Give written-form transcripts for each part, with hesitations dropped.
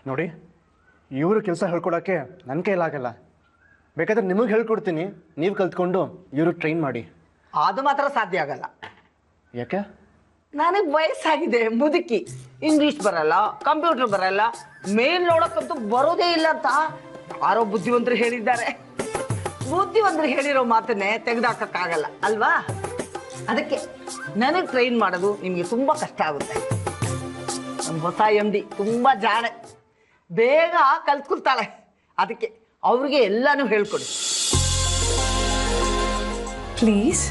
ನೋಡಿ, ಇವರು ಕೆಲಸ ಹೇಳ್ಕೊಡೋಕ್ಕೆ ನನ್ನ ಕೈಲಾಗಲ್ಲ. ಬೇಕಾದ್ರೆ ನಿಮಗೆ ಹೇಳ್ಕೊಡ್ತೀನಿ, ನೀವು ಕಲ್ತ್ಕೊಂಡು ಇವರು ಟ್ರೈನ್ ಮಾಡಿ. ಅದು ಮಾತ್ರ ಸಾಧ್ಯ ಆಗಲ್ಲ. ಯಾಕೆ? ನನಗೆ ವಯಸ್ಸಾಗಿದೆ, ಮುದುಕಿ, ಇಂಗ್ಲೀಷ್ ಬರಲ್ಲ, ಕಂಪ್ಯೂಟರ್ ಬರಲ್ಲ, ಮೇಲ್ ನೋಡೋಕ್ಕಂತೂ ಬರೋದೇ ಇಲ್ಲ ಅಂತ ಯಾರೋ ಬುದ್ಧಿವಂತರು ಹೇಳಿದ್ದಾರೆ. ಬುದ್ಧಿವಂತರು ಹೇಳಿರೋ ಮಾತನ್ನೇ ತೆಗೆದಾಕಕ್ಕಾಗಲ್ಲ ಅಲ್ವಾ? ಅದಕ್ಕೆ ನನಗೆ ಟ್ರೈನ್ ಮಾಡೋದು ನಿಮಗೆ ತುಂಬ ಕಷ್ಟ ಆಗುತ್ತೆ. ನಮ್ಮ ಹೊಸ MD ತುಂಬ ಜಾಣೆ, ಬೇಗ ಕಲ್ತ್ಕೊಳ್ತಾಳೆ. ಅದಕ್ಕೆ ಅವ್ರಿಗೆ ಎಲ್ಲನೂ ಹೇಳ್ಕೊಡಿ ಪ್ಲೀಸ್.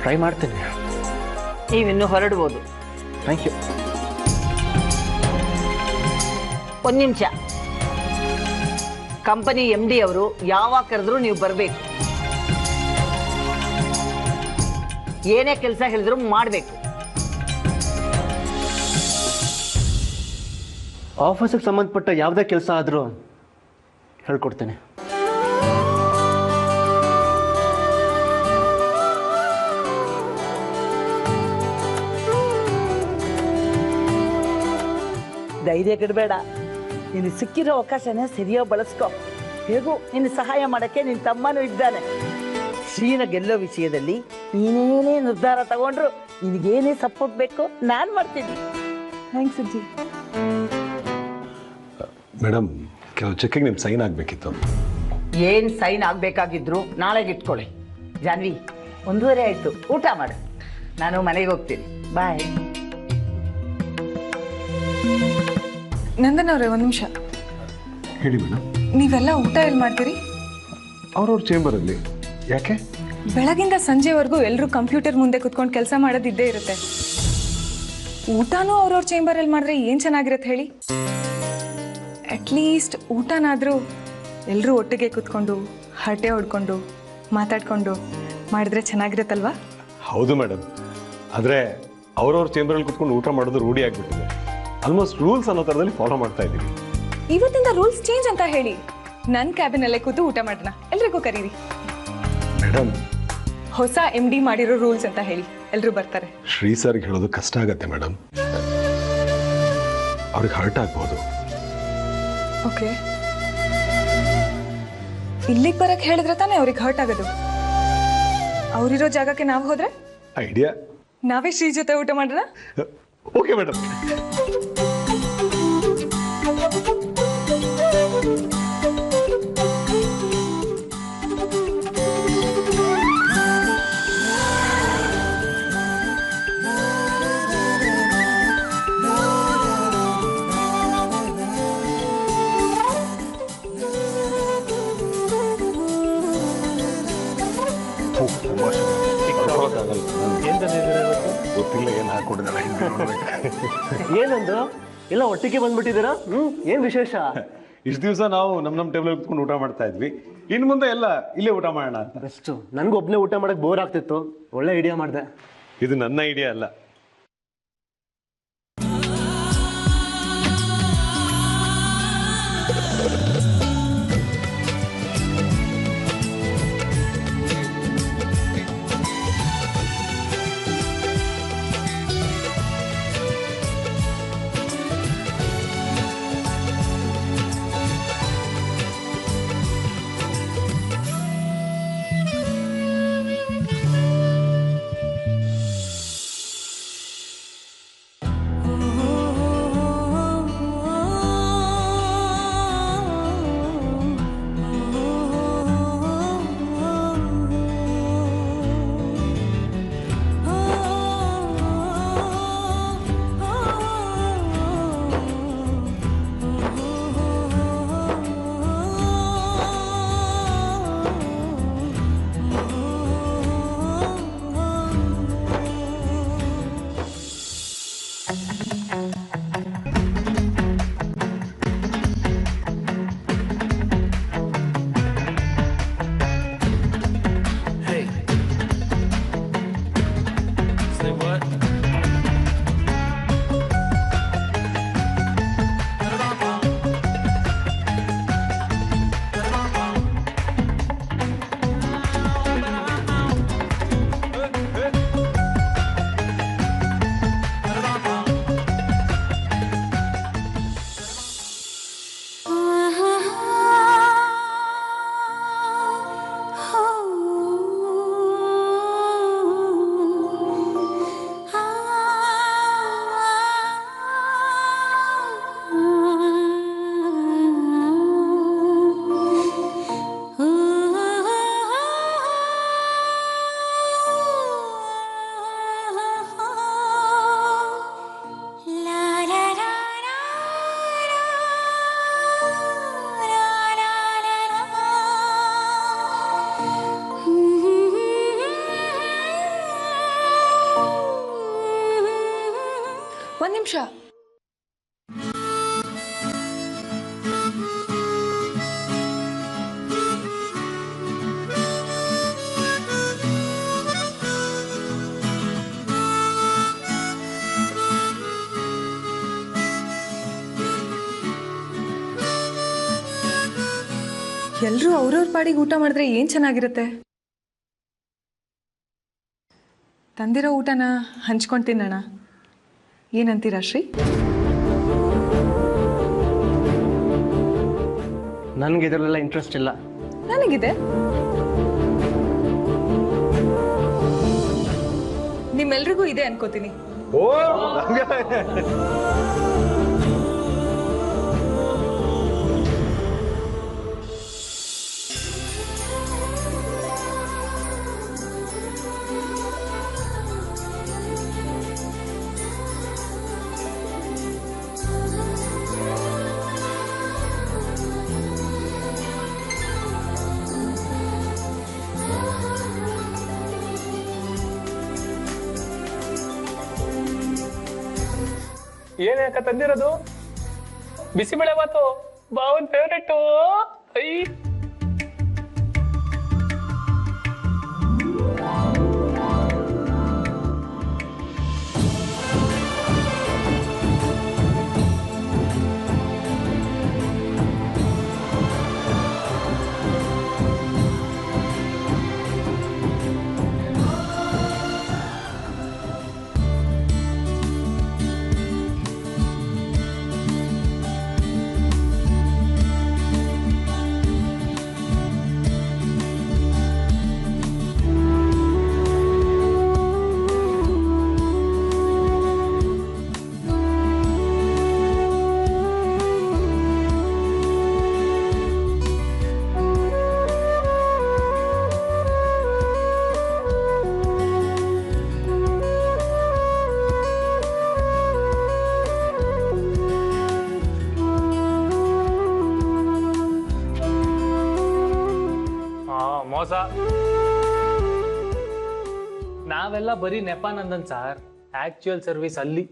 ಟ್ರೈ ಮಾಡ್ತೀನಿ. ನೀವಿನ್ನೂ ಹೊರಡ್ಬೋದು. Thank you. ಒಂದು ನಿಮಿಷ. ಕಂಪನಿ MD ಅವರು ಯಾವಾಗ ಕರೆದ್ರೂ ನೀವು ಬರಬೇಕು. ಏನೇ ಕೆಲಸ ಹೇಳಿದ್ರು ಮಾಡಬೇಕು. ಆಫೀಸಿಗೆ ಸಂಬಂಧಪಟ್ಟ ಯಾವುದೇ ಕೆಲಸ ಆದರೂ ಹೇಳ್ಕೊಡ್ತೇನೆ. ಧೈರ್ಯ ಕೆಡಬೇಡ. ನಿನಗೆ ಸಿಕ್ಕಿರೋ ಅವಕಾಶನ ಸರಿಯಾಗಿ ಬಳಸ್ಕೊ. ಹೇಗೂ ನಿನ್ನ ಸಹಾಯ ಮಾಡೋಕ್ಕೆ ನಿನ್ನ ತಮ್ಮನೂ ಇದ್ದಾನೆ. ಶ್ರೀನ ಗೆಲ್ಲೋ ವಿಷಯದಲ್ಲಿ ನೀನೇನೇ ನಿರ್ಧಾರ ತಗೊಂಡ್ರು ನಿನಗೇನೇ ಸಪೋರ್ಟ್ ಬೇಕು ನಾನು ಮಾಡ್ತೀನಿ. ಥ್ಯಾಂಕ್ಸ್ ಅಜ್ಜಿ. ಮೇಡಮ್, ಕೆಲವು ಚೆಕ್ಕಿಗೆ ನಿಮ್ಮ ಸೈನ್ ಆಗಬೇಕಿತ್ತು. ಏನು ಸೈನ್ ಆಗಬೇಕಾಗಿದ್ರು ನಾಳೆಗೆ ಇಟ್ಕೊಳ್ಳಿ. ಜಾನ್ವಿ, 1:30 ಆಯಿತು, ಊಟ ಮಾಡು. ನಾನು ಮನೆಗೆ ಹೋಗ್ತೀನಿ. ಬಾಯ್. ನಂದನ್ ಅವರೇ, ಒಂದು ನಿಮಿಷ. ಹೇಳಿ ಮೇಡಮ್. ನೀವೆಲ್ಲ ಊಟ ಎಲ್ಲಿ ಮಾಡ್ತೀರಿ? ಅವ್ರವ್ರ ಚೇಂಬರಲ್ಲಿ. ಯಾಕೆ? ಬೆಳಗಿಂದ ಸಂಜೆವರೆಗೂ ಎಲ್ಲರೂ ಕಂಪ್ಯೂಟರ್ ಮುಂದೆ ಕುತ್ಕೊಂಡು ಕೆಲಸ ಮಾಡೋದಿದ್ದೇ ಇರುತ್ತೆ. ಊಟನೂ ಅವ್ರವ್ರ ಚೇಂಬರಲ್ಲಿ ಮಾಡಿದ್ರೆ ಏನು ಚೆನ್ನಾಗಿರುತ್ತೆ ಹೇಳಿ? ಅಟ್ಲೀಸ್ಟ್ ಊಟನಾದರೂ ಎಲ್ಲರೂ ಒಟ್ಟಿಗೆ ಕೂತ್ಕೊಂಡು ಹರಟೆ ಹೊಡ್ಕೊಂಡು ಮಾತಾಡ್ಕೊಂಡು ಮಾಡಿದ್ರೆ ಚೆನ್ನಾಗಿರುತ್ತಲ್ವಾ? ಹೌದು ಮೇಡಮ್, ಆದರೆ ಅವ್ರವ್ರ ಚೇಂಬರಲ್ಲಿ ಕುತ್ಕೊಂಡು ಊಟ ಮಾಡೋದು ರೂಢಿ ಆಗಿಬಿಟ್ಟಿದೆ. ಆಲ್ಮೋಸ್ಟ್ ರೂಲ್ಸ್ ಅನ್ನೋ ಥರದಲ್ಲಿ ಫಾಲೋ ಮಾಡ್ತಾ ಇದ್ದೀವಿ. ಇವತ್ತಿಂದ ರೂಲ್ಸ್ ಚೇಂಜ್ ಅಂತ ಹೇಳಿ. ನನ್ನ ಕ್ಯಾಬಿನಲ್ಲೇ ಕೂತು ಊಟ ಮಾಡೋಣ, ಎಲ್ರಿಗೂ ಕರೀರಿ. ಮೇಡಮ್, ಹೊಸ MD ಮಾಡಿರೋ ರೂಲ್ಸ್ ಅಂತ ಹೇಳಿ, ಎಲ್ಲರೂ ಬರ್ತಾರೆ. ಶ್ರೀ ಸರ್ಗೆ ಹೇಳೋದು ಕಷ್ಟ ಆಗತ್ತೆ ಮೇಡಮ್. ಅವ್ರಿಗೆ ಹರ್ಟ್ ಆಗ್ಬೋದು. ಓಕೆ, ಇಲ್ಲಿಗೆ ಬರಕ್ಕೆ ಹೇಳಿದ್ರೆ ತಾನೇ ಅವ್ರಿಗೆ ಹರ್ಟ್ ಆಗೋದು. ಅವರಿರೋ ಜಾಗಕ್ಕೆ ನಾವು ಹೋದ್ರೆ ಐಡಿಯಾ. ನಾವೇ ಶ್ರೀ ಜೊತೆ ಊಟ ಮಾಡೋಣ. Okay madam. ಗೊತ್ತಿಲ್ಲ ಏನು ಹಾಕೊಂಡಿದ್ದಾರೆ. ಏನಂದು ಎಲ್ಲ ಒಟ್ಟಿಗೆ ಬಂದ್ಬಿಟ್ಟಿದ್ದೀರಾ? ಏನು ವಿಶೇಷ? ಇಷ್ಟು ದಿವಸ ನಾವು ನಮ್ಮ ಟೇಬಲ್ ಕುತ್ಕೊಂಡು ಊಟ ಮಾಡ್ತಾ ಇದ್ವಿ. ಇನ್ನು ಮುಂದೆ ಎಲ್ಲ ಇಲ್ಲೇ ಊಟ ಮಾಡೋಣ ಅಂತ. ಬೆಸ್ಟು. ನನಗೂ ಒಬ್ಬನೇ ಊಟ ಮಾಡೋಕ್ಕೆ ಬೋರ್ ಆಗ್ತಿತ್ತು. ಒಳ್ಳೆ ಐಡಿಯಾ ಮಾಡಿದೆ. ಇದು ನನ್ನ ಐಡಿಯಾ ಅಲ್ಲ. ಒಂದ್ ನಿಮಿಷ. ಎಲ್ರೂ ಅವ್ರವ್ರ ಪಾಡಿಗೆ ಊಟ ಮಾಡಿದ್ರೆ ಏನ್ ಚೆನ್ನಾಗಿರುತ್ತೆ. ತಂದಿರೋ ಊಟನ ಹಂಚ್ಕೊಂಡು ತಿನ್ನೋಣ. ಏನಂತೀರಾ ಶ್ರೀ? ನನಗೆ ಇದರಲ್ಲೆಲ್ಲ ಇಂಟ್ರೆಸ್ಟ್ ಇಲ್ಲ. ನನಗಿದೆ. ನಿಮ್ಮೆಲ್ರಿಗೂ ಇದೆ ಅನ್ಕೋತೀನಿ. ಓ ಏನೇಕ ತಂದಿರೋದು? ಬಿಸಿಬೇಳೆ ಬಾತು, ಬಾವನ್ ಫೇವ್ರೆಟ್. ಐ ಮೋಸ. ನಾವೆಲ್ಲ ಬರೀ ನೆಪಾನಂದನ್ ಸಾರ್, ಆಕ್ಚುಯಲ್ ಸರ್ವಿಸ್ ಅಲ್ಲಿ.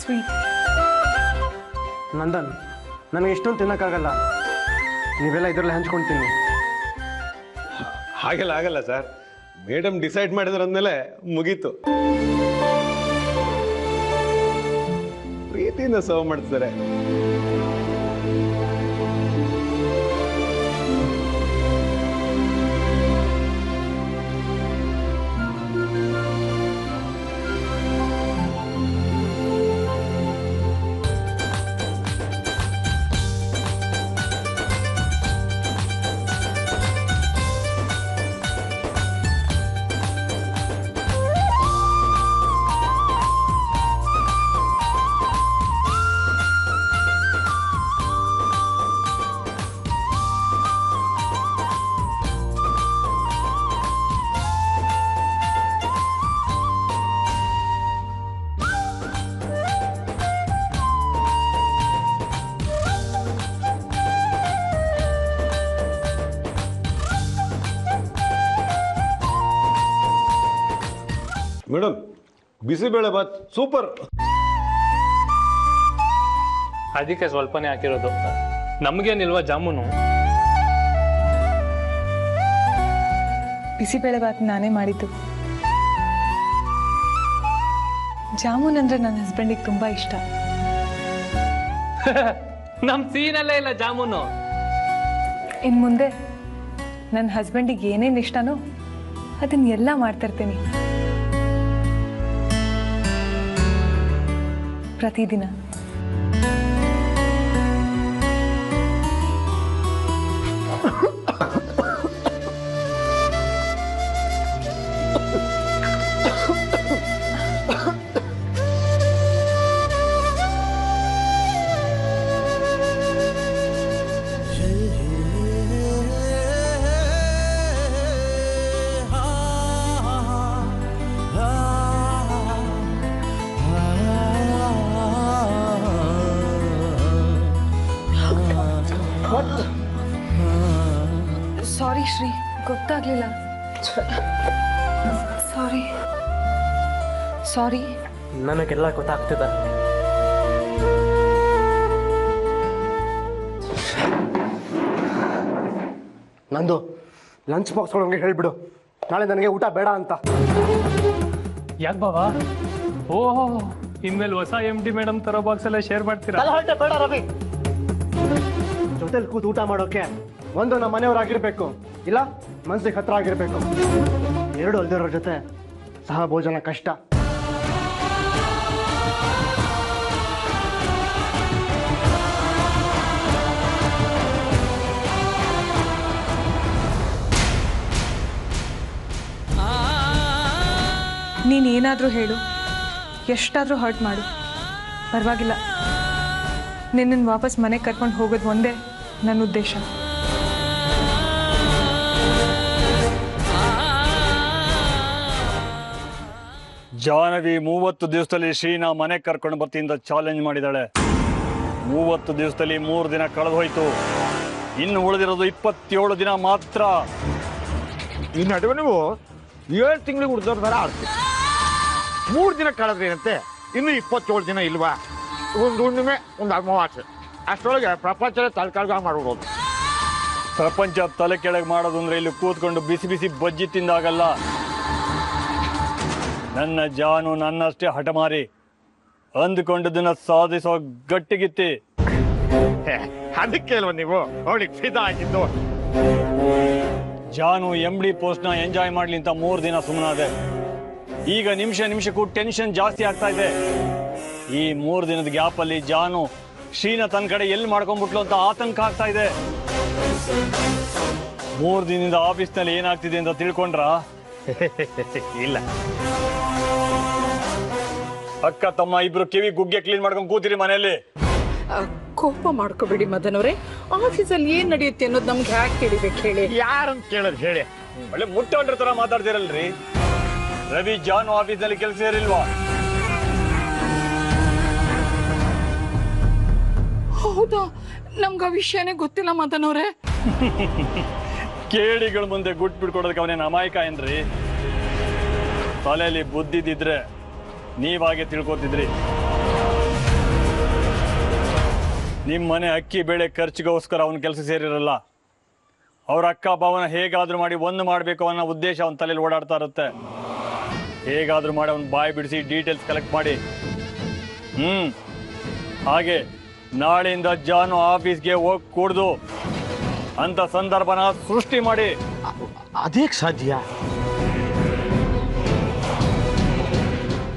ಸ್ವೀಟ್. ನಂದನ್, ನನಗೆ ಇಷ್ಟೊಂದು ತಿನ್ನೋಕ್ಕಾಗಲ್ಲ. ನೀವೆಲ್ಲ ಇದರಲ್ಲೇ ಹಂಚ್ಕೊಳ್ತೀನಿ. ಹಾಗೆಲ್ಲ ಆಗಲ್ಲ ಸರ್. ಮೇಡಮ್ ಡಿಸೈಡ್ ಮಾಡಿದ್ರಂದ್ಮೇಲೆ ಮುಗೀತು. ಪ್ರೀತಿಯಿಂದ ಸರ್ವ್ ಮಾಡ್ತಾರೆ. Madam, bisibele bath super. ಅದಕ್ಕೆ ಸ್ವಲ್ಪನೇ ಹಾಕಿರೋದು. ನಮಗೇನಿಲ್ವಾ ಜಾಮೂನು? ಬಿಸಿಬೇಳೆ ಬಾತ್ ನಾನೇ ಮಾಡಿದ್ದು. ಜಾಮೂನ್ ಅಂದ್ರೆ ನನ್ನ ಹಸ್ಬೆಂಡಿಗೆ ತುಂಬಾ ಇಷ್ಟ. ನಮ್ ಸೀನಲ್ಲೇ ಇಲ್ಲ ಜಾಮೂನು. ಇನ್ ಮುಂದೆ ನನ್ನ ಹಸ್ಬೆಂಡಿಗೆ ಏನೇನು ಇಷ್ಟನೋ ಅದನ್ನೆಲ್ಲ ಮಾಡ್ತಿರ್ತೀನಿ ಪ್ರತಿದಿನ. ಸಾರಿ ಶ್ರೀ, ಗೊತ್ತಾಗ್ಲಿಲ್ಲ. ಸಾರಿ. ನನಗೆಲ್ಲ ಗೊತ್ತಾಗ್ತದೆ. ನಂದು ಲಂಚ್ ಬಾಕ್ಸ್ ಒಳಗೆ ಹೇಳ್ಬಿಡು, ನಾಳೆ ನನಗೆ ಊಟ ಬೇಡ ಅಂತ. ಯಾಕೆ ಬಾವಾ? ಓಹೋ, ಇನ್ಮೇಲೆ ಹೊಸ MD ಮೇಡಮ್ ತರೋ ಬಾಕ್ಸ್ ಎಲ್ಲ ಶೇರ್ ಮಾಡ್ತೀರಾ? ಬೇಡ ರವಿ, ಜೊತೆಲಿ ಕೂತು ಊಟ ಮಾಡೋಕೆ ಒಂದು ನಮ್ಮ ಮನೆಯವರಾಗಿರ್ಬೇಕು, ಇಲ್ಲ ಮನ್ಸಿಗೆ ಹತ್ರ ಆಗಿರ್ಬೇಕು. ಎರಡು ಅಲ್ದಿರೋರ ಜೊತೆ ಸಹ ಭೋಜನ ಕಷ್ಟ. ನೀನೇನಾದರೂ ಹೇಳು, ಎಷ್ಟಾದರೂ ಹರ್ಟ್ ಮಾಡು, ಪರವಾಗಿಲ್ಲ. ನಿನ್ನನ್ನು ವಾಪಸ್ ಮನೆಗೆ ಕರ್ಕೊಂಡು ಹೋಗೋದು ಒಂದೇ ನನ್ನ ಉದ್ದೇಶ. ಜಾಹ್ನವಿ 30 ದಿವಸದಲ್ಲಿ ಶ್ರೀನ ಮನೆಗೆ ಕರ್ಕೊಂಡು ಬರ್ತೀನಿ ಅಂತ ಚಾಲೆಂಜ್ ಮಾಡಿದಾಳೆ. 30 ದಿವಸದಲ್ಲಿ 3 ದಿನ ಕಳೆದು ಹೋಯ್ತು. ಇನ್ನು ಉಳಿದಿರೋದು 27 ದಿನ ಮಾತ್ರ. ಈ ನಡುವೆ ನೀವು 7 ತಿಂಗಳಿಗೆ ಉಳಿದವ್ರ ಥರ ಆಡ್ತೀವಿ. 3 ದಿನ ಕಳೆದ್ರೇನಂತೆ, ಇನ್ನು 27 ದಿನ ಇಲ್ವಾ? ಒಂದು ಹುಣ್ಣಿಮೆ, ಒಂದು ಅಮಾವಾಸ್ಯೆ, ಅಷ್ಟರೊಳಗೆ ಪ್ರಪಂಚದ ತಲೆಕೆಳಗ ಮಾಡೋದು. ಪ್ರಪಂಚ ತಲೆ ಕೆಳಗೆ ಮಾಡೋದು ಅಂದ್ರೆ ಇಲ್ಲಿ ಕೂತ್ಕೊಂಡು ಬಿಸಿ ಬಿಸಿ ಬಜ್ಜಿ ತಿಂದಾಗಲ್ಲ. ನನ್ನ ಜಾನು ನನ್ನಷ್ಟೇ ಹಠಮಾರಿ, ಅಂದುಕೊಂಡದನ್ನ ಸಾಧಿಸೋ ಗಟ್ಟಿಗಿತ್ತಿ. ಅದಕ್ಕೆ ಅಲ್ವ ನೀವು ಅವಳಿಗೆ ಫಿದಾ ಆಗಿದ್ದು. ಜಾನು MD ಪೋಸ್ಟ್ನ ಎಂಜಾಯ್ ಮಾಡ್ಲಿ ಅಂತ 3 ದಿನ ಸುಮ್ಮನಾದೆ. ಈಗ ನಿಮಿಷಕ್ಕೂ ಟೆನ್ಷನ್ ಜಾಸ್ತಿ ಆಗ್ತಾ ಇದೆ. ಈ 3 ದಿನದ ಗ್ಯಾಪಲ್ಲಿ ಜಾನು ಶ್ರೀನ ತನ್ನ ಕಡೆ ಎಲ್ಲಿ ಮಾಡ್ಕೊಂಡ್ಬಿಟ್ಲು ಅಂತ ಆತಂಕ ಆಗ್ತಾ ಇದೆ. 3 ದಿನದಿಂದ ಆಫೀಸ್ನಲ್ಲಿ ಏನಾಗ್ತಿದೆ ಅಂತ ತಿಳ್ಕೊಂಡ್ರ? ಇಲ್ಲ, ಅಕ್ಕ ತಮ್ಮ ಇಬ್ರು ಕಿವಿ ಗುಗ್ಗೆ ಕ್ಲೀನ್ ಮಾಡ್ಕೊಂಡು ಕೂತಿರಿ ಮನೆಯಲ್ಲಿ. ಕೋಪ ಮಾಡ್ಕೋಬೇಡಿ ಮದನ್ ಅವರೇ, ಆಫೀಸಲ್ಲಿ ಏನ್ ನಡೆಯುತ್ತೆ ಅನ್ನೋದು ನಮ್ಗೆ ಹ್ಯಾಕ್ ತಿಳಿಬೇಕು ಹೇಳಿ. ಯಾರಂತ ಕೇಳೋದು ಹೇಳಿ. ಒಳ್ಳೆ ಮುಟ್ಟೊಂಡ್ರ ತರ ಮಾತಾಡ್ತಿರಲ್ರಿ. ರವಿ ಜಾನು ಆಫೀಸ್ನಲ್ಲಿ ಕೆಲಸ ಇರಲಿಲ್ವಾ? ಹೌದಾ? ನಮ್ಗೆ ಆ ವಿಷಯನೇ ಗೊತ್ತಿಲ್ಲ ಮದನ್ ಅವರೇ. ಕೇಳಿಗಳ ಮುಂದೆ ಗುಟ್ ಬಿಡ್ಕೊಡೋದಕ್ಕೆ ಅವನೇನು ಅಮಾಯಕ ಏನ್ರಿ? ತಲೆಯಲ್ಲಿ ಬುದ್ಧಿದಿದ್ರೆ ನೀವಾಗೆ ತಿಳ್ಕೊತಿದ್ರಿ. ನಿಮ್ಮ ಮನೆ ಅಕ್ಕಿ ಬೇಳೆ ಖರ್ಚಿಗೋಸ್ಕರ ಅವನ ಕೆಲಸ ಸೇರಿರಲ್ಲ. ಅವ್ರ ಅಕ್ಕ ಭಾವನ ಹೇಗಾದ್ರೂ ಮಾಡಿ ಒಂದು ಮಾಡಬೇಕು ಅನ್ನೋ ಉದ್ದೇಶ ಅವನ ತಲೆಯಲ್ಲಿ ಓಡಾಡ್ತಾ ಇರುತ್ತೆ. ಹೇಗಾದ್ರೂ ಮಾಡಿ ಅವನ ಬಾಯಿ ಬಿಡಿಸಿ ಡೀಟೇಲ್ಸ್ ಕಲೆಕ್ಟ್ ಮಾಡಿ ಹಾಗೆ ನಾಳೆಯಿಂದ ಜಾನು ಆಫೀಸ್ಗೆ ಹೋಗಿ ಕೂಡ್ದು ಅಂತ ಸಂದರ್ಭನ ಸೃಷ್ಟಿ ಮಾಡಿ. ಅದೇಕ್ ಸಾಧ್ಯ?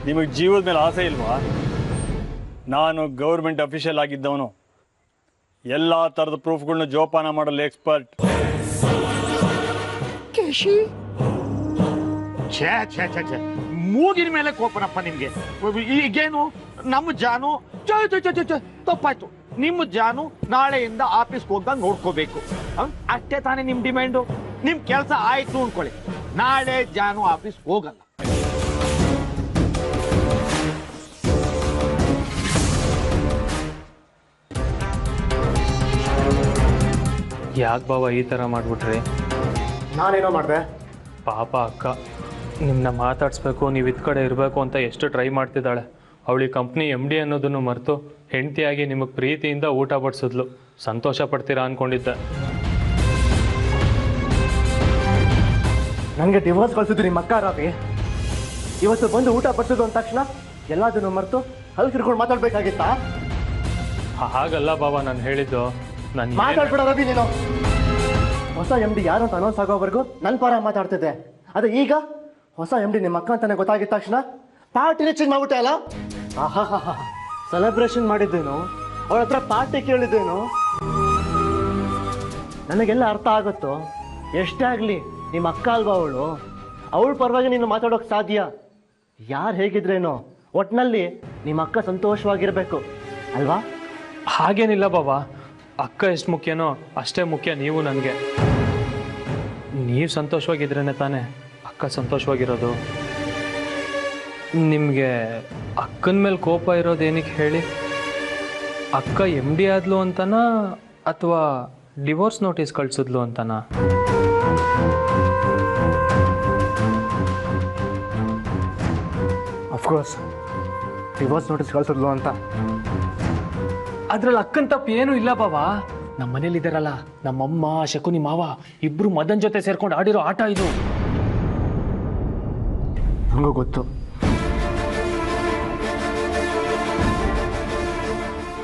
ನಿಮಗೆ ಜೀವದ ಮೇಲೆ ಆಸೆ ಇಲ್ವಾ? ನಾನು ಗೌರ್ಮೆಂಟ್ ಅಫಿಷಿಯಲ್ ಆಗಿದ್ದವನು, ಎಲ್ಲ ಥರದ ಪ್ರೂಫ್ಗಳನ್ನ ಜೋಪಾನ ಮಾಡಲು ಎಕ್ಸ್ಪರ್ಟ್. ಕೇಶಿ, ಛೇ ಛೇ ಛೇ ಛೇ, ಮೂಗಿನ ಮೇಲೆ ಕೋಪನಪ್ಪ ನಿಮ್ಗೆ. ಈಗೇನು ನಮ್ಮ ಜಾನು ತಪ್ಪಾಯ್ತು. ನಿಮ್ಮ ಜಾನು ನಾಳೆಯಿಂದ ಆಫೀಸ್ಗೆ ಹೋಗ್ದಂಗೆ ನೋಡ್ಕೋಬೇಕು, ಅಷ್ಟೇ ತಾನೇ ನಿಮ್ ಡಿಮ್ಯಾಂಡು. ನಿಮ್ ಕೆಲಸ ಆಯ್ತು ಅನ್ಕೊಳ್ಳಿ, ನಾಳೆ ಜಾನು ಆಫೀಸ್ ಹೋಗಲ್ಲ. ಯಾಕೆ ಬಾವ ಈ ಥರ ಮಾಡಿಬಿಟ್ರಿ? ನಾನೇನೋ ಮಾಡಿದೆ? ಪಾಪ ಅಕ್ಕ ನಿಮ್ಮನ್ನ ಮಾತಾಡಿಸ್ಬೇಕು, ನೀವು ಇದ್ ಕಡೆ ಇರಬೇಕು ಅಂತ ಎಷ್ಟು ಟ್ರೈ ಮಾಡ್ತಿದ್ದಾಳೆ. ಅವಳಿ ಕಂಪ್ನಿ MD ಅನ್ನೋದನ್ನು ಮರೆತು ಹೆಂಡತಿಯಾಗಿ ನಿಮಗೆ ಪ್ರೀತಿಯಿಂದ ಊಟ ಬಡಿಸಿದ್ಲು. ಸಂತೋಷ ಪಡ್ತೀರಾ ಅಂದ್ಕೊಂಡಿದ್ದೆ. ನನಗೆ ಡಿವೋರ್ಸ್ ಕಳಿಸಿದ್ರು ನಿಮ್ಮ ಅಕ್ಕ ರವಿ. ಇವತ್ತು ಬಂದು ಊಟ ಬಡಿಸೋದು ಅಂದ ತಕ್ಷಣ ಎಲ್ಲದನ್ನು ಮರೆತು ಅಲ್ಲಿ ತಿರ್ಕೊಂಡು ಮಾತಾಡ್ಬೇಕಾಗಿತ್ತಾ? ಹಾಗಲ್ಲ ಬಾಬಾ ನಾನು ಹೇಳಿದ್ದು. ನಾನು ಮಾತಾಡ್ಬೇಡ ರವಿ ನೀನು. ಹೊಸ MD ಯಾರು ಅಂತ ಅನೌನ್ಸ್ ಆಗೋವರೆಗೂ ನನ್ನ ಪರ ಮಾತಾಡ್ತಿದ್ದೆ. ಅದೇ ಈಗ ಹೊಸ MD ನಿಮ್ಮ ಅಕ್ಕ ಅಂತಾನೆ ಗೊತ್ತಾಗಿದ ತಕ್ಷಣ ಪಾರ್ಟಿನೇ ಚೇಂಜ್ ಮಾಡ್ಬಿಟ್ಟೆ ಅಲ್ಲ? ಆಹಾ, ಸೆಲೆಬ್ರೇಷನ್ ಮಾಡಿದ್ದೇನು, ಅವಳ ಹತ್ರ ಪಾರ್ಟಿ ಕೇಳಿದ್ದೇನು? ನನಗೆಲ್ಲ ಅರ್ಥ ಆಗುತ್ತೋ. ಎಷ್ಟೇ ಆಗಲಿ ನಿಮ್ಮ ಅಕ್ಕ ಅಲ್ವಾ ಅವಳು. ಅವಳ ಪರವಾಗಿ ನೀನು ಮಾತಾಡೋಕೆ ಸಾಧ್ಯ. ಯಾರು ಹೇಗಿದ್ರೇನೋ ಒಟ್ಟಿನಲ್ಲಿ ನಿಮ್ಮ ಅಕ್ಕ ಸಂತೋಷವಾಗಿರ್ಬೇಕು ಅಲ್ವಾ? ಹಾಗೇನಿಲ್ಲ ಬಾಬಾ, ಅಕ್ಕ ಎಷ್ಟು ಮುಖ್ಯನೋ ಅಷ್ಟೇ ಮುಖ್ಯ ನೀವು ನನಗೆ. ನೀವು ಸಂತೋಷವಾಗಿದ್ರೇ ತಾನೇ ಅಕ್ಕ ಸಂತೋಷವಾಗಿರೋದು. ನಿಮಗೆ ಅಕ್ಕನ ಮೇಲೆ ಕೋಪ ಇರೋದೇನಕ್ಕೆ ಹೇಳಿ? ಅಕ್ಕ MD ಆದ್ಲು ಅಂತನಾ ಅಥವಾ ಡಿವೋರ್ಸ್ ನೋಟಿಸ್ ಕಳ್ಸಿದ್ಲು ಅಂತನಾ? ಅಫ್ಕೋರ್ಸ್ ಡಿವೋರ್ಸ್ ನೋಟಿಸ್ ಕಳಿಸಿದ್ಲು ಅಂತ. ಅದ್ರಲ್ಲಿ ಅಕ್ಕನ ತಪ್ಪು ಏನೂ ಇಲ್ಲ ಬಾವಾ. ನಮ್ಮ ಮನೇಲಿ ಇದ್ದಾರಲ್ಲ, ನಮ್ಮಮ್ಮ ಶಕುನಿ ಮಾವ ಇಬ್ರು ಮದನ್ ಜೊತೆ ಸೇರ್ಕೊಂಡು ಆಡಿರೋ ಆಟ ಇದು. ನನಗೂ ಗೊತ್ತು.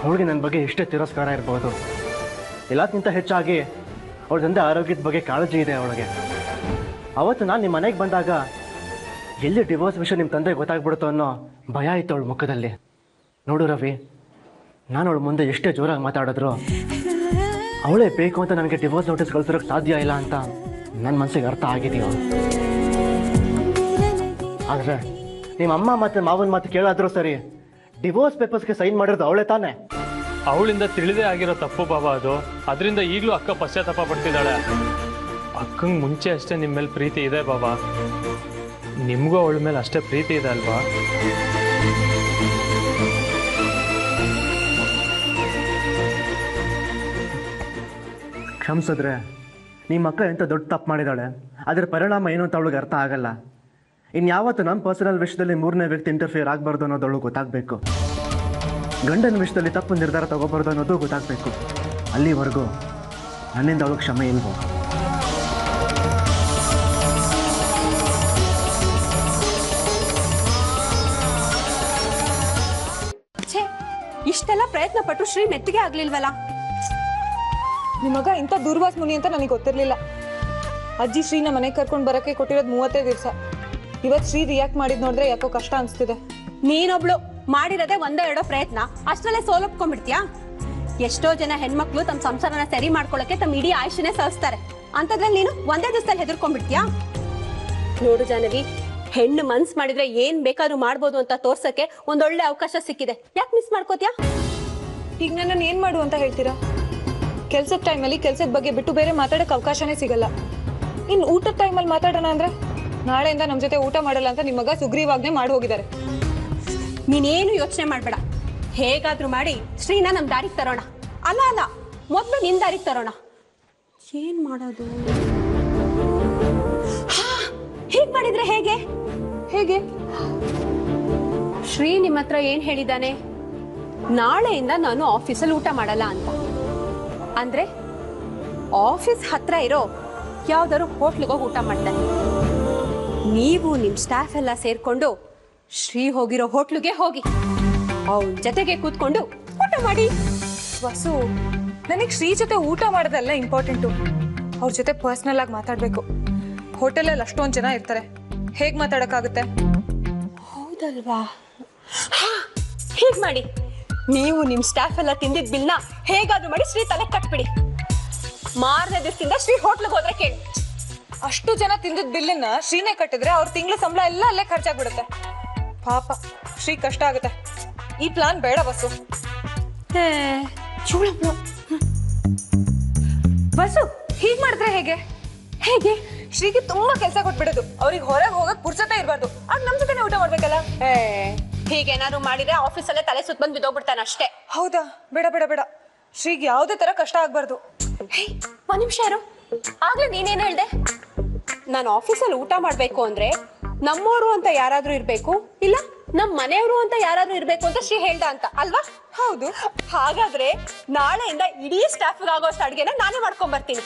ಅವಳಿಗೆ ನನ್ನ ಬಗ್ಗೆ ಎಷ್ಟೇ ತಿರಸ್ಕಾರ ಇರ್ಬೋದು, ಎಲ್ಲಕ್ಕಿಂತ ಹೆಚ್ಚಾಗಿ ಅವಳ ತಂದೆ ಆರೋಗ್ಯದ ಬಗ್ಗೆ ಕಾಳಜಿ ಇದೆ ಅವಳಿಗೆ. ಅವತ್ತು ನಾನು ನಿಮ್ಮ ಮನೆಗೆ ಬಂದಾಗ ಎಲ್ಲಿ ಡಿವೋರ್ಸ್ ವಿಷಯ ನಿಮ್ಮ ತಂದೆ ಗೊತ್ತಾಗ್ಬಿಡುತ್ತೋ ಅನ್ನೋ ಭಯ ಇತ್ತು ಅವಳ ಮುಖದಲ್ಲಿ. ನೋಡು ರವಿ, ನಾನು ಅವಳ ಮುಂದೆ ಎಷ್ಟೇ ಜೋರಾಗಿ ಮಾತಾಡಿದ್ರು ಅವಳೇ ಬೇಕು ಅಂತ ನನಗೆ ಡಿವೋರ್ಸ್ ನೋಟಿಸ್ ಕಳಿಸೋಕ್ಕೆ ಸಾಧ್ಯ ಇಲ್ಲ ಅಂತ ನನ್ನ ಮನಸ್ಸಿಗೆ ಅರ್ಥ ಆಗಿದೆಯೋ. ಆದರೆ ನಿಮ್ಮ ಅಮ್ಮ ಮತ್ತು ಮಾವನ ಮಾತು ಕೇಳಾದರೂ ಸರಿ, ಡಿವೋರ್ಸ್ ಪೇಪರ್ಸ್ಗೆ ಸೈನ್ ಮಾಡಿರೋದು ಅವಳೇ ತಾನೇ. ಅವಳಿಂದ ತಿಳಿದೇ ಆಗಿರೋ ತಪ್ಪು ಬಾಬಾ ಅದು. ಅದರಿಂದ ಈಗಲೂ ಅಕ್ಕ ಪಶ್ಚಾತ್ತಾಪ ಪಡ್ತಿದ್ದಾಳೆ. ಅಕ್ಕಂಗೆ ಮುಂಚೆ ಅಷ್ಟೇ ನಿಮ್ಮ ಮೇಲೆ ಪ್ರೀತಿ ಇದೆ ಬಾಬಾ, ನಿಮಗೂ ಅವಳ ಮೇಲೆ ಅಷ್ಟೇ ಪ್ರೀತಿ ಇದೆ ಅಲ್ವಾ? ಕ್ಷಮಿಸಿದ್ರೆ ನಿಮ್ಮ ಅಕ್ಕ ಎಂಥ ದೊಡ್ಡ ತಪ್ಪು ಮಾಡಿದಾಳೆ, ಅದರ ಪರಿಣಾಮ ಏನು ಅಂತ ಅವಳಿಗೆ ಅರ್ಥ ಆಗಲ್ಲ. ಇನ್ಯಾವತ್ತು ನಮ್ಮ ಪರ್ಸನಲ್ ವಿಷಯದಲ್ಲಿ ಮೂರನೇ ವ್ಯಕ್ತಿ ಇಂಟರ್ಫಿಯರ್ ಆಗಬಾರ್ದು ಅನ್ನೋದು ಅವಳು ಗೊತ್ತಾಗಬೇಕು. ಗಂಡನ ವಿಷಯದಲ್ಲಿ ತಪ್ಪು ನಿರ್ಧಾರ ತಗೋಬಾರ್ದು ಅನ್ನೋದು ಗೊತ್ತಾಗಬೇಕು. ಅಲ್ಲಿವರೆಗೂ ನನ್ನಿಂದ ಅವಳು ಕ್ಷಮೆ ಇಲ್ವೋ? ಇಷ್ಟೆಲ್ಲ ಪ್ರಯತ್ನ ಪಟ್ಟು ಶ್ರೀ ಮೆತ್ತಿಗೆ ಆಗ್ಲಿಲ್ವಲ್ಲ? ನಿಮಗ ಇಂಥ ದೂರ್ವಾಸ್ ಮುನಿ ಅಂತ ನನಗೆ ಗೊತ್ತಿರಲಿಲ್ಲ. ಅಜ್ಜಿ ಶ್ರೀನ ಮನೆಗೆ ಕರ್ಕೊಂಡು ಬರೋಕ್ಕೆ ಕೊಟ್ಟಿರೋದು 35 ದಿವಸ. ಇವತ್ತು ಶ್ರೀ ರಿಯಾಕ್ಟ್ ಮಾಡಿದ್ ನೋಡಿದ್ರೆ ಯಾಕೋ ಕಷ್ಟ ಅನಿಸ್ತಿದೆ. ನೀನೊಬ್ಳು ಮಾಡಿರೋದೇ ಒಂದೋ ಎರಡೋ ಪ್ರಯತ್ನ, ಅಷ್ಟರಲ್ಲೇ ಸೋಲೊಪ್ಕೊಂಡ್ಬಿಡ್ತೀಯಾ? ಎಷ್ಟೋ ಜನ ಹೆಣ್ಮಕ್ಳು ತಮ್ಮ ಸಂಸಾರನ ಸರಿ ಮಾಡ್ಕೊಳ್ಳೋಕೆ ತಮ್ಮ ಇಡೀ ಆಯುಷ್ಯನೇ ಸವಿಸ್ತಾರೆ. ಅಂತದ್ರಲ್ಲಿ ನೀನು ಒಂದೇ ದಿವಸದಲ್ಲಿ ಹೆದರ್ಕೊಂಡ್ಬಿಡ್ತೀಯಾ? ನೋಡು ಜಾನವಿ, ಹೆಣ್ಣು ಮನ್ಸ್ ಮಾಡಿದ್ರೆ ಏನ್ ಬೇಕಾದ್ರೂ ಮಾಡ್ಬೋದು ಅಂತ ತೋರ್ಸಕ್ಕೆ ಒಂದೊಳ್ಳೆ ಅವಕಾಶ ಸಿಕ್ಕಿದೆ. ಯಾಕೆ ಮಿಸ್ ಮಾಡ್ಕೋತೀಯಾ? ಈಗ ನನ್ನನ್ನು ಏನ್ ಮಾಡು ಅಂತ ಹೇಳ್ತೀರಾ? ಕೆಲ್ಸದ ಟೈಮಲ್ಲಿ ಕೆಲ್ಸದ ಬಗ್ಗೆ ಬಿಟ್ಟು ಬೇರೆ ಮಾತಾಡಕ್ಕೆ ಅವಕಾಶನೇ ಸಿಗಲ್ಲ. ಇನ್ನು ಊಟದ ಟೈಮಲ್ಲಿ ಮಾತಾಡೋಣ ಅಂದ್ರೆ ನಾಳೆಯಿಂದ ನಮ್ಮ ಜೊತೆ ಊಟ ಮಾಡಲ್ಲ ಅಂತ ನಿಮಗ ಸುಗ್ರೀವಾಗ್ನೇ ಮಾಡಿ ಹೋಗಿದ್ದಾರೆ. ನೀನೇನು ಯೋಚನೆ ಮಾಡ್ಬೇಡ. ಹೇಗಾದ್ರೂ ಮಾಡಿ ಶ್ರೀನ ನಮ್ ದಾರಿಗೆ ತರೋಣ. ಅಲ್ಲ ಮೊದ್ಲು ನಿನ್ ದಾರಿಗೆ ತರೋಣ. ಏನ್ ಮಾಡೋದು? ಹೀಗ್ ಮಾಡಿದ್ರೆ ಹೇಗೆ? ಹೇಗೆ? ಶ್ರೀ ನಿಮ್ಮ ಹತ್ರ ಏನ್ ಹೇಳಿದಾನೆ? ನಾಳೆಯಿಂದ ನಾನು ಆಫೀಸಲ್ಲಿ ಊಟ ಮಾಡಲ್ಲ ಅಂತ. ಅಂದ್ರೆ ಆಫೀಸ್ ಹತ್ರ ಇರೋ ಯಾವ್ದಾದ್ರು ಹೋಟ್ಲಿಗೆ ಹೋಗಿ ಊಟ ಮಾಡ್ತಾನೆ. ನೀವು ನಿಮ್ ಸ್ಟಾಫ್ ಎಲ್ಲ ಸೇರ್ಕೊಂಡು ಶ್ರೀ ಹೋಗಿರೋ ಹೋಟ್ಲಿಗೆ ಹೋಗಿ ಅವನ ಜೊತೆಗೆ ಕೂತ್ಕೊಂಡು ಊಟ ಮಾಡಿ. ವಸು, ನನಗೆ ಶ್ರೀ ಜೊತೆ ಊಟ ಮಾಡೋದಲ್ಲ ಇಂಪಾರ್ಟೆಂಟು, ಅವ್ರ ಜೊತೆ ಪರ್ಸ್ನಲ್ ಆಗಿ ಮಾತಾಡ್ಬೇಕು. ಹೋಟೆಲಲ್ಲಿ ಅಷ್ಟೊಂದು ಜನ ಇರ್ತಾರೆ, ಹೇಗ್ ಮಾತಾಡಕ್ಕಾಗುತ್ತೆ? ಹೌದಲ್ವಾ? ಹೀಗ್ ಮಾಡಿ, ನೀವು ನಿಮ್ ಸ್ಟಾಫ್ ಎಲ್ಲ ತಿಂದಿದ್ ಬಿಲ್ನ ಹೇಗಾದ್ರೂ ಮಾಡಿ ಶ್ರೀ ತಲೆ ಕಟ್ಬಿಡಿ. ಮಾರನೇ ದಿವಸದಿಂದ ಶ್ರೀ ಹೋಟ್ಲಿಗೆ ಹೋದ್ರೆ ಕೇಳಿ. ಅಷ್ಟು ಜನ ತಿಂದಿದ್ ಬಿಲ್ಲನ್ನ ಶ್ರೀನೇ ಕಟ್ಟಿದ್ರೆ ಅವ್ರ ತಿಂಗಳ ಸಂಬಳ ಎಲ್ಲ ಅಲ್ಲೇ ಖರ್ಚಾಗ್ಬಿಡುತ್ತೆ. ಪಾಪ ಶ್ರೀ ಕಷ್ಟ ಆಗುತ್ತೆ. ಈ ಪ್ಲಾನ್ ಬೇಡ ವಸು. ವಸು, ಹೀಗ್ ಮಾಡಿದ್ರೆ ಹೇಗೆ? ಹೇಗೆ? ಶ್ರೀಗೆ ತುಂಬಾ ಕೆಲಸ ಕೊಟ್ಬಿಡೋದು, ಅವ್ರಿಗೆ ಹೊರಗೆ ಹೋಗಕ್ ಪುರ್ಸತೆ ಇರ್ಬಾರ್ದು. ಆಗ ನಮ್ ಜೊತೆನೆ ಊಟ ಮಾಡ್ಬೇಕಲ್ಲ. ಹೀಗೇನಾದ್ರು ಮಾಡಿದ್ರೆ ಆಫೀಸಲ್ಲೇ ತಲೆ ಸುತ್ತ ಬಂದು ಬಿದ್ದೋಗ್ಬಿಡ್ತಾನೆ ಅಷ್ಟೇ. ಹೌದಾ? ಬೇಡ ಬೇಡ ಬೇಡ, ಶ್ರೀಗೆ ಯಾವುದೇ ತರ ಕಷ್ಟ ಆಗ್ಬಾರ್ದು. ಒಂದ್ ನಿಮಿಷ ಇರು. ಆಗ್ಲೇ ನೀನೇನ್ ಹೇಳ್ದೆ? ನಾನು ಆಫೀಸಲ್ಲಿ ಊಟ ಮಾಡ್ಬೇಕು ಅಂದ್ರೆ ನಮ್ಮೋರು ಅಂತ ಯಾರಾದ್ರೂ ಇರ್ಬೇಕು, ಇಲ್ಲ ನಮ್ ಮನೆಯವರು ಅಂತ ಯಾರಾದ್ರೂ ಇರ್ಬೇಕು ಅಂತ ಶ್ರೀ ಹೇಳ್ದ ಅಂತ ಅಲ್ವಾ? ಹೌದು. ಹಾಗಾದ್ರೆ ನಾಳೆಯಿಂದ ಇಡೀ ಸ್ಟಾಫ್ ಆಗೋಷ್ಟು ಅಡ್ಗೆನ ನಾನೇ ಮಾಡ್ಕೊಂಡ್ ಬರ್ತೀನಿ.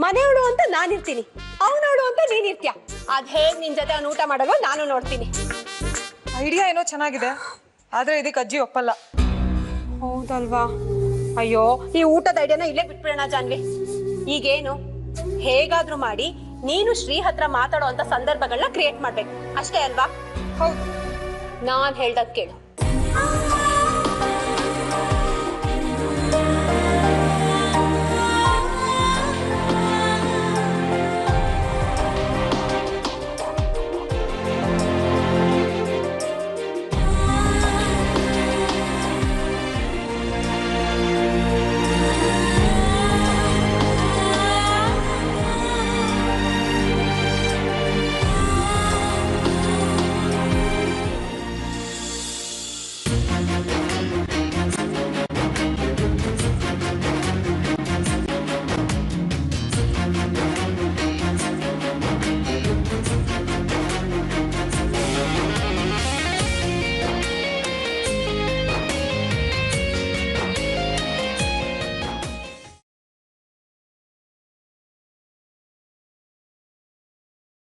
ಮನೆಯವಳು ಅಂತ ನಾನಿರ್ತೀನಿ, ಅವನವಳು ಅಂತ ನೀನಿರ್ತೀಯ. ಅದ್ ಹೇಗ್ ನಿನ್ ಜೊತೆ ಅವ್ನು ಊಟ ಮಾಡಲ್ವೋ ನಾನು ನೋಡ್ತೀನಿ. ಐಡಿಯಾ ಏನೋ ಚೆನ್ನಾಗಿದೆ, ಆದ್ರೆ ಇದಕ್ಕೆ ಅಜ್ಜಿ ಒಪ್ಪಲ್ಲ. ಹೌದಲ್ವಾ? ಅಯ್ಯೋ, ಈ ಊಟದ ಐಡಿಯಾನ ಇಲ್ಲೇ ಬಿಟ್ಬಿಡೋಣ ಜಾನ್ವಿ. ಈಗೇನು, ಹೇಗಾದ್ರೂ ಮಾಡಿ ನೀನು ಶ್ರೀ ಹತ್ರ ಮಾತಾಡೋ ಅಂತ ಸಂದರ್ಭಗಳನ್ನ ಕ್ರಿಯೇಟ್ ಮಾಡ್ಬೇಕು ಅಷ್ಟೇ ಅಲ್ವಾ? ಹೌದು. ನಾನ್ ಹೇಳ್ದದ್ ಕೇಳು.